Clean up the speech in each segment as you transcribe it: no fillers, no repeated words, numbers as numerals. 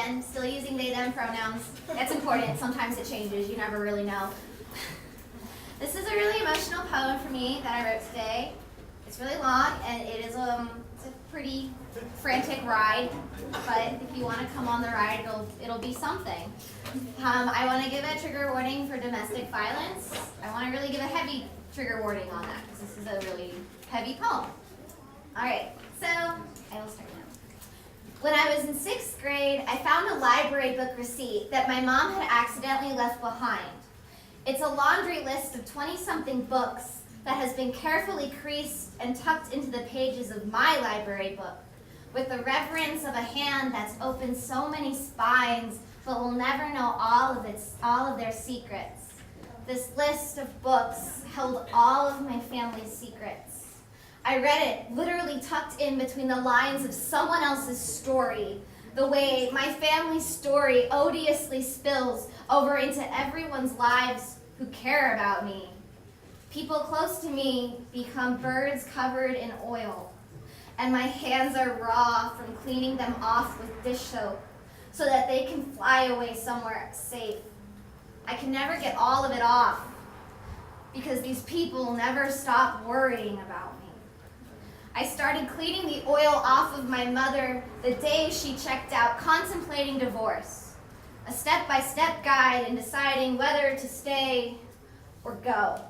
again, still using they, them pronouns. That's important. Sometimes it changes. You never really know. This is a really emotional poem for me that I wrote today. It's really long, and it's a pretty frantic ride, but if you want to come on the ride, it'll be something. I want to give a trigger warning for domestic violence. I want to really give a heavy trigger warning on that, because this is a really heavy poem. All right, so I will start now. When I was in 6th grade, I found a library book receipt that my mom had accidentally left behind. It's a laundry list of 20-something books that has been carefully creased and tucked into the pages of my library book, with the reverence of a hand that's opened so many spines but will never know all of their secrets. This list of books held all of my family's secrets. I read it literally tucked in between the lines of someone else's story, the way my family's story odiously spills over into everyone's lives who care about me. People close to me become birds covered in oil, and my hands are raw from cleaning them off with dish soap so that they can fly away somewhere safe. I can never get all of it off because these people never stop worrying about me. I started cleaning the oil off of my mother the day she checked out, contemplating divorce, a step-by-step guide in deciding whether to stay or go.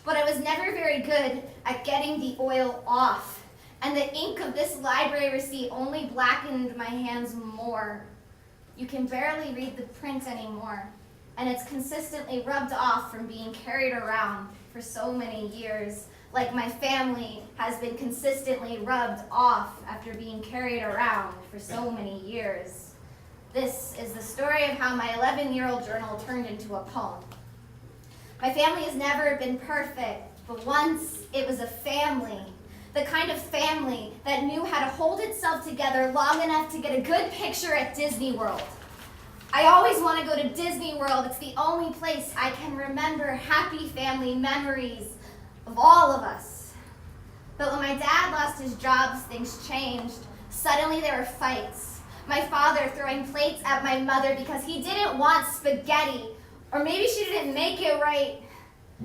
But I was never very good at getting the oil off, and the ink of this library receipt only blackened my hands more. You can barely read the print anymore, and it's consistently rubbed off from being carried around for so many years, like my family has been consistently rubbed off after being carried around for so many years. This is the story of how my 11-year-old journal turned into a poem. My family has never been perfect, but once it was a family, the kind of family that knew how to hold itself together long enough to get a good picture at Disney World. I always want to go to Disney World. It's the only place I can remember happy family memories of all of us. But when my dad lost his job, things changed. Suddenly there were fights. My father throwing plates at my mother because he didn't want spaghetti, or maybe she didn't make it right.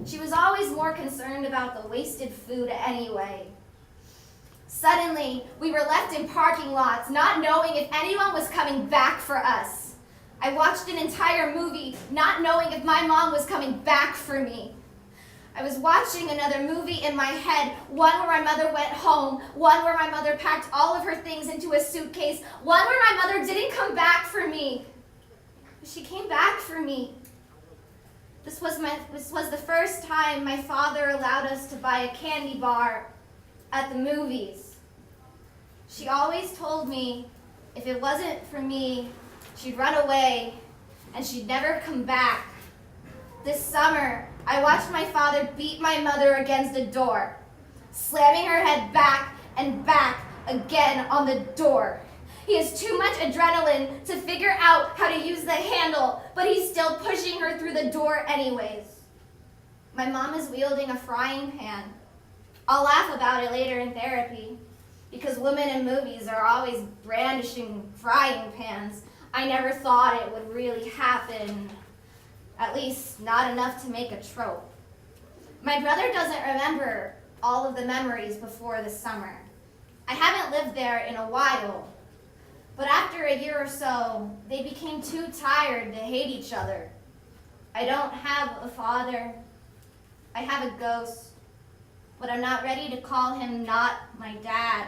She was always more concerned about the wasted food anyway. Suddenly, we were left in parking lots, not knowing if anyone was coming back for us. I watched an entire movie, not knowing if my mom was coming back for me. I was watching another movie in my head, one where my mother went home, one where my mother packed all of her things into a suitcase, one where my mother didn't come back for me. But she came back for me. This was the first time my father allowed us to buy a candy bar at the movies. She always told me if it wasn't for me, she'd run away and she'd never come back. This summer, I watched my father beat my mother against a door, slamming her head back and back again on the door. He has too much adrenaline to figure out how to use the handle, but he's still pushing her through the door anyways. My mom is wielding a frying pan. I'll laugh about it later in therapy, because women in movies are always brandishing frying pans. I never thought it would really happen, at least not enough to make a trope. My brother doesn't remember all of the memories before the summer. I haven't lived there in a while, but after a year or so, they became too tired to hate each other. I don't have a father. I have a ghost, but I'm not ready to call him not my dad.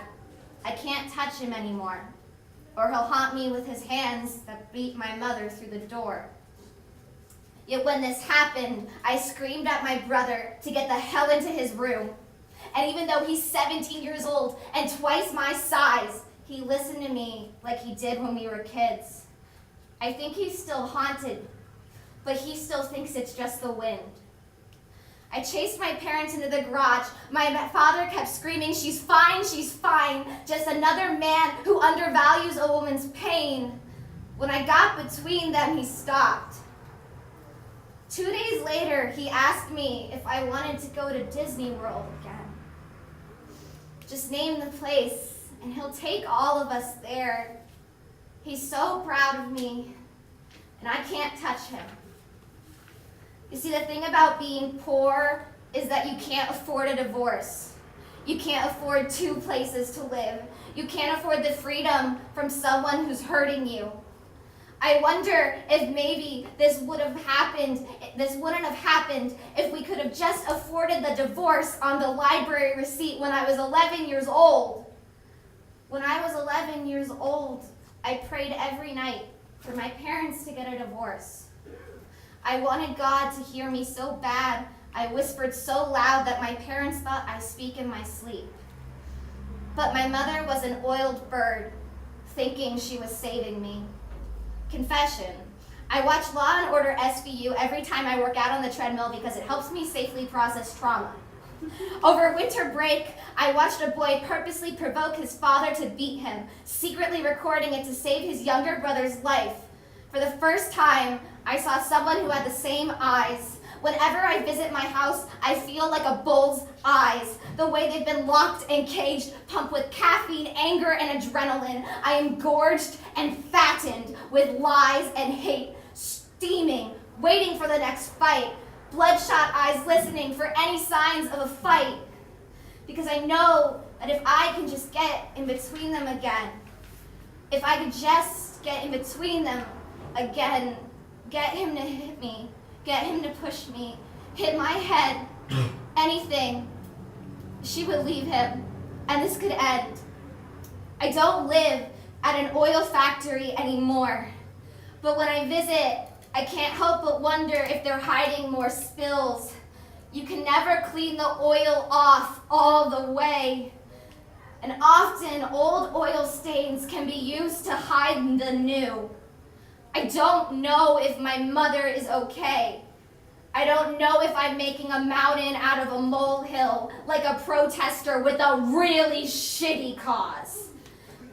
I can't touch him anymore, or he'll haunt me with his hands that beat my mother through the door. Yet when this happened, I screamed at my brother to get the hell into his room. And even though he's 17 years old and twice my size, he listened to me like he did when we were kids. I think he's still haunted, but he still thinks it's just the wind. I chased my parents into the garage. My father kept screaming, she's fine, just another man who undervalues a woman's pain. When I got between them, he stopped. 2 days later, he asked me if I wanted to go to Disney World again. Just name the place, and he'll take all of us there. He's so proud of me, and I can't touch him. You see, the thing about being poor is that you can't afford a divorce. You can't afford 2 places to live. You can't afford the freedom from someone who's hurting you. I wonder if maybe this wouldn't have happened if we could have just afforded the divorce on the library receipt when I was 11 years old. When I was 11 years old, I prayed every night for my parents to get a divorce. I wanted God to hear me so bad, I whispered so loud that my parents thought I speak in my sleep. But my mother was an oiled bird, thinking she was saving me. Confession. I watch Law and Order SVU every time I work out on the treadmill because it helps me safely process trauma. Over winter break, I watched a boy purposely provoke his father to beat him, secretly recording it to save his younger brother's life. For the first time, I saw someone who had the same eyes. Whenever I visit my house, I feel like a bull's eyes. The way they've been locked and caged, pumped with caffeine, anger, and adrenaline. I am gorged and fattened with lies and hate, steaming, waiting for the next fight. Bloodshot eyes listening for any signs of a fight. Because I know that if I can just get in between them again, if I could just get in between them again, get him to hit me, get him to push me, hit my head, anything, she would leave him, and this could end. I don't live at an oil factory anymore, but when I visit, I can't help but wonder if they're hiding more spills. You can never clean the oil off all the way. And often, old oil stains can be used to hide the new. I don't know if my mother is okay. I don't know if I'm making a mountain out of a molehill, like a protester with a really shitty cause.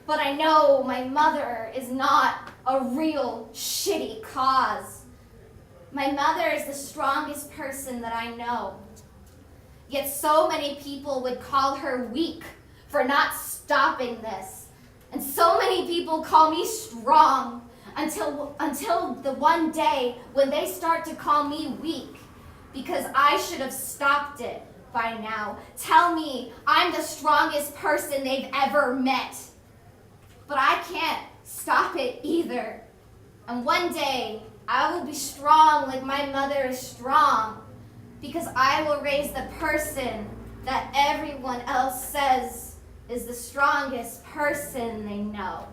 But I know my mother is not a real shitty cause. My mother is the strongest person that I know. Yet so many people would call her weak for not stopping this. And so many people call me strong until the one day when they start to call me weak because I should have stopped it by now. Tell me I'm the strongest person they've ever met. But I can't stop it either. And one day I will be strong like my mother is strong because I will raise the person that everyone else says is the strongest person they know.